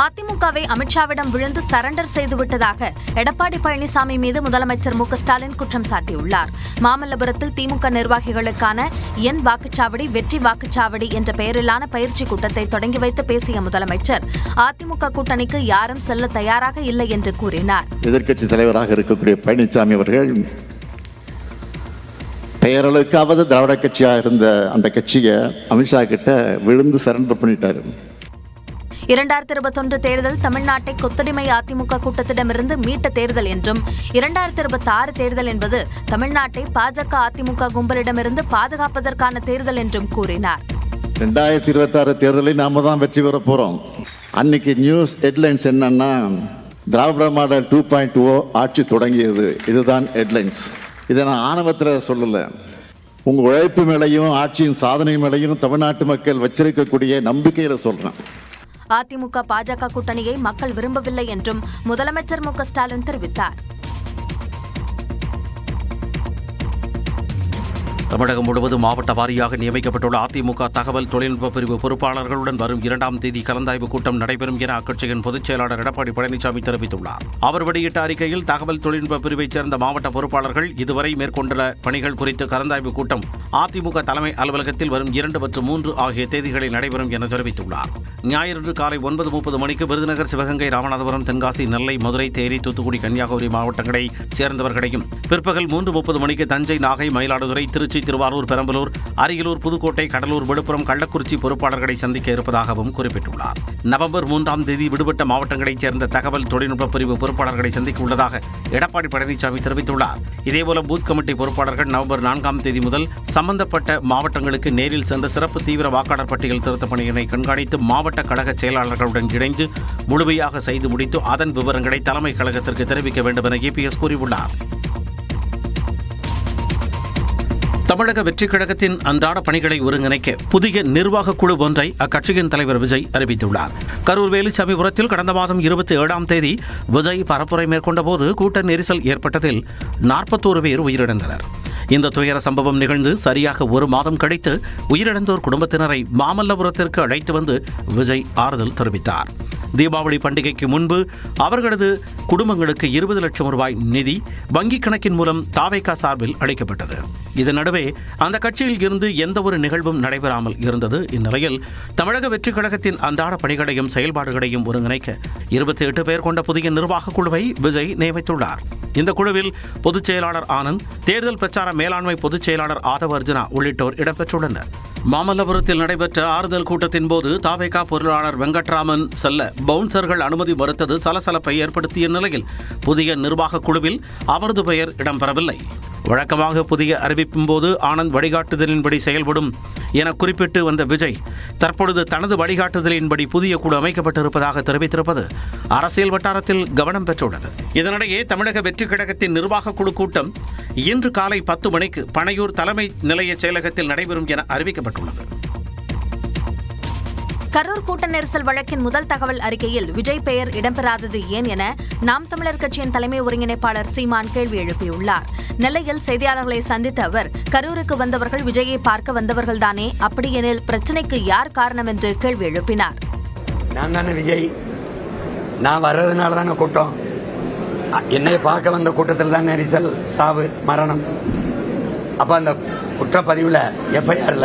அதிமுகவை அமித்ஷாவிடம் விழுந்து சரண்டர் செய்துவிட்டதாக எடப்பாடி பழனிசாமி மீது முதலமைச்சர் மு.க.ஸ்டாலின் குற்றம் சாட்டியுள்ளார். மாமல்லபுரத்தில் திமுக நிர்வாகிகளுக்கான என் வாக்குச்சாவடி வெற்றி வாக்குச்சாவடி என்ற பெயரிலான பயிற்சி கூட்டத்தை தொடங்கி வைத்து பேசிய முதலமைச்சர் அதிமுக கூட்டணிக்கு யாரும் செல்ல தயாராக இல்லை என்று கூறினார். எதிர்க்கட்சித் தலைவராக இருக்கக்கூடிய பழனிசாமி அவர்கள் பெயரளவுக்காவது திராவிட கட்சியாக இருந்த அந்த கட்சியை அமித்ஷா கிட்ட விழுந்து சரண்டர் பண்ணிட்டாரு. 2021 தேர்தல் தமிழ்நாட்டை கொத்தடிமை அதிமுக கூட்டத்திடமிருந்து மீட்ட தேர்தல் என்றும் 2026 தேர்தல் என்பது தமிழ்நாட்டை பாஜக அதிமுக கும்பலிடமிருந்து பாதுகாப்பதற்கான தேர்தல் என்றும் கூறினார். 2026 தேர்தலில் நாம தான் வெற்றி பெற போறோம். அன்னைக்கு நியூஸ் ஹெட்லைன்ஸ் என்னன்னா, திராவிட மாடல் 2.0 ஆட்சி தொடங்கியது. இதுதான் ஹெட்லைன்ஸ். இதை நான் ஆணவத்தில் சொல்லல, உங்க உழைப்பு மேலையும் ஆட்சியின் சாதனை மேலையும் தமிழ்நாட்டு மக்கள் வச்சிருக்கக்கூடிய நம்பிக்கையில சொல்றேன். அதிமுக பாஜக கூட்டணியை மக்கள் விரும்பவில்லை என்றும் முதலமைச்சர் மு.க.ஸ்டாலின் தெரிவித்தார். தமிழகம் முழுவதும் மாவட்ட வாரியாக நியமிக்கப்பட்டுள்ள அதிமுக தகவல் தொழில்நுட்ப பிரிவு பொறுப்பாளர்களுடன் வரும் 2ஆம் தேதி கலந்தாய்வு கூட்டம் நடைபெறும் என அக்கட்சியின் பொதுச் செயலாளர் எடப்பாடி பழனிசாமி தெரிவித்துள்ளார். அவர் வெளியிட்ட அறிக்கையில் தகவல் தொழில்நுட்ப பிரிவைச் சேர்ந்த மாவட்ட பொறுப்பாளர்கள் இதுவரை மேற்கொண்டுள்ள பணிகள் குறித்து கலந்தாய்வு கூட்டம் அதிமுக தலைமை அலுவலகத்தில் வரும் 2 மற்றும் 3 ஆகிய தேதிகளில் நடைபெறும் என தெரிவித்துள்ளார். ஞாயிறு காலை 9:30 மணிக்கு விருதுநகர், சிவகங்கை, ராமநாதபுரம், தென்காசி, நெல்லை, மதுரை, தேனி, தூத்துக்குடி, கன்னியாகுமரி மாவட்டங்களைச் சேர்ந்தவர்களையும், பிற்பகல் 3:30 மணிக்கு தஞ்சை, நாகை, மயிலாடுதுறை, திருச்சி, திருவாரூர், பெரம்பலூர், அரியலூர், புதுக்கோட்டை, கடலூர், விழுப்புரம், கள்ளக்குறிச்சி பொறுப்பாளர்களை சந்திக்க இருப்பதாகவும் குறிப்பிட்டுள்ளார். நவம்பர் 3ஆம் தேதி விடுபட்ட மாவட்டங்களைச் சேர்ந்த தகவல் தொழில்நுட்ப பிரிவு பொறுப்பாளர்களை சந்திக்க உள்ளதாக எடப்பாடி பழனிசாமி தெரிவித்துள்ளார். இதேபோல பூத் கமிட்டி பொறுப்பாளர்கள் நவம்பர் 4ஆம் தேதி முதல் சம்பந்தப்பட்ட மாவட்டங்களுக்கு நேரில் சென்று சிறப்பு தீவிர வாக்காளர் பட்டியல் திருத்தப் பணியினை கண்காணித்து மாவட்ட கழக செயலாளர்களுடன் இணைந்து முழுமையாக செய்து முடித்து அதன் விவரங்களை தலைமை கழகத்திற்கு தெரிவிக்க வேண்டும் என இபிஎஸ் கூறியுள்ளார். தமிழக வெற்றிக் கழகத்தின் அன்றாட பணிகளை ஒருங்கிணைக்க புதிய நிர்வாக குழு ஒன்றை அக்கட்சியின் தலைவர் விஜய் அறிவித்துள்ளார். கரூர் வேலுச்சாமிபுரத்தில் கடந்த மாதம் 27ஆம் தேதி விஜய் பரப்புரை மேற்கொண்டபோது கூட்ட நெரிசல் ஏற்பட்டதில் 41 பேர் உயிரிழந்தனர். இந்த துயர சம்பவம் நிகழ்ந்து சரியாக 1 மாதம் கழித்து உயிரிழந்தோர் குடும்பத்தினரை மாமல்லபுரத்திற்கு அழைத்து வந்து விஜய் ஆறுதல் தெரிவித்தார். தீபாவளி பண்டிகைக்கு முன்பு அவர்களது குடும்பங்களுக்கு 20 லட்சம் ரூபாய் நிதி வங்கிக் கணக்கின் மூலம் தாவேகா சார்பில் அளிக்கப்பட்டது. இதன் நடுவே அந்த கட்சியில் இருந்து எந்த ஒரு நிகழ்வும் நடைபெறாமல் இருந்தது. இந்நிலையில் தமிழக வெற்றிக் கழகத்தின் அன்றாட பணிகளையும் செயல்பாடுகளையும் ஒருங்கிணைக்க 28 பேர் கொண்ட புதிய நிர்வாக குழுவை விஜய் நியமித்துள்ளார். இந்த குழுவில் பொதுச் செயலாளர் ஆனந்த், தேர்தல் பிரச்சார மேலாண்மை பொதுச் செயலாளர் ஆதவ அர்ஜுனா உள்ளிட்டோர் இடம்பெற்றுள்ளனர். மாமல்லபுரத்தில் நடைபெற்ற ஆறுதல் கூட்டத்தின் போது தாவேகா பொருளாளர் வெங்கட்ராமன் செல்ல பவுன்சர்கள் அனுமதி மறுத்தது சலசலப்பை ஏற்படுத்திய நிலையில் புதிய நிர்வாக குழுவில் அவரது பெயர் இடம்பெறவில்லை. வழக்கமாக புதிய அறிவிப்பின் போது ஆனந்த் வழிகாட்டுதலின்படி செயல்படும் என குறிப்பிட்டு வந்த விஜய் தற்பொழுது தனது வழிகாட்டுதலின்படி புதிய குழு அமைக்கப்பட்டிருப்பதாக தெரிவித்திருப்பது அரசியல் வட்டாரத்தில் கவனம் பெற்றுள்ளது. இதனிடையே தமிழக வெற்றிக் கழகத்தின் நிர்வாக குழு கூட்டம் இன்று காலை 10 மணிக்கு பனையூர் தலைமை நிலைய செயலகத்தில் நடைபெறும் என அறிவிக்கப்பட்டுள்ளது. கரூர் கூட்ட நெரிசல் வழக்கின் முதல் தகவல் அறிக்கையில் விஜய் பெயர் இடம்பெறாதது ஏன் என நாம் தமிழர் கட்சியின் தலைமை ஒருங்கிணைப்பாளர் சீமான் கேள்வி எழுப்பியுள்ளார். நெல்லையில் செய்தியாளர்களை சந்தித்த அவர், கரூருக்கு வந்தவர்கள் விஜயை பார்க்க வந்தவர்கள்தானே, அப்படியெனில் பிரச்சனைக்கு யார் காரணம் என்று கேள்வி எழுப்பினார். நான் தானே விஜய், நான் வர்றதுனால தானே கூட்டம், என்னை பார்க்க வந்த கூட்டத்தில் தான் நெரிசல், சாவு, மரணம். அப்ப அந்த குற்றப்பதிவுல எஃப்ஐஆர்ல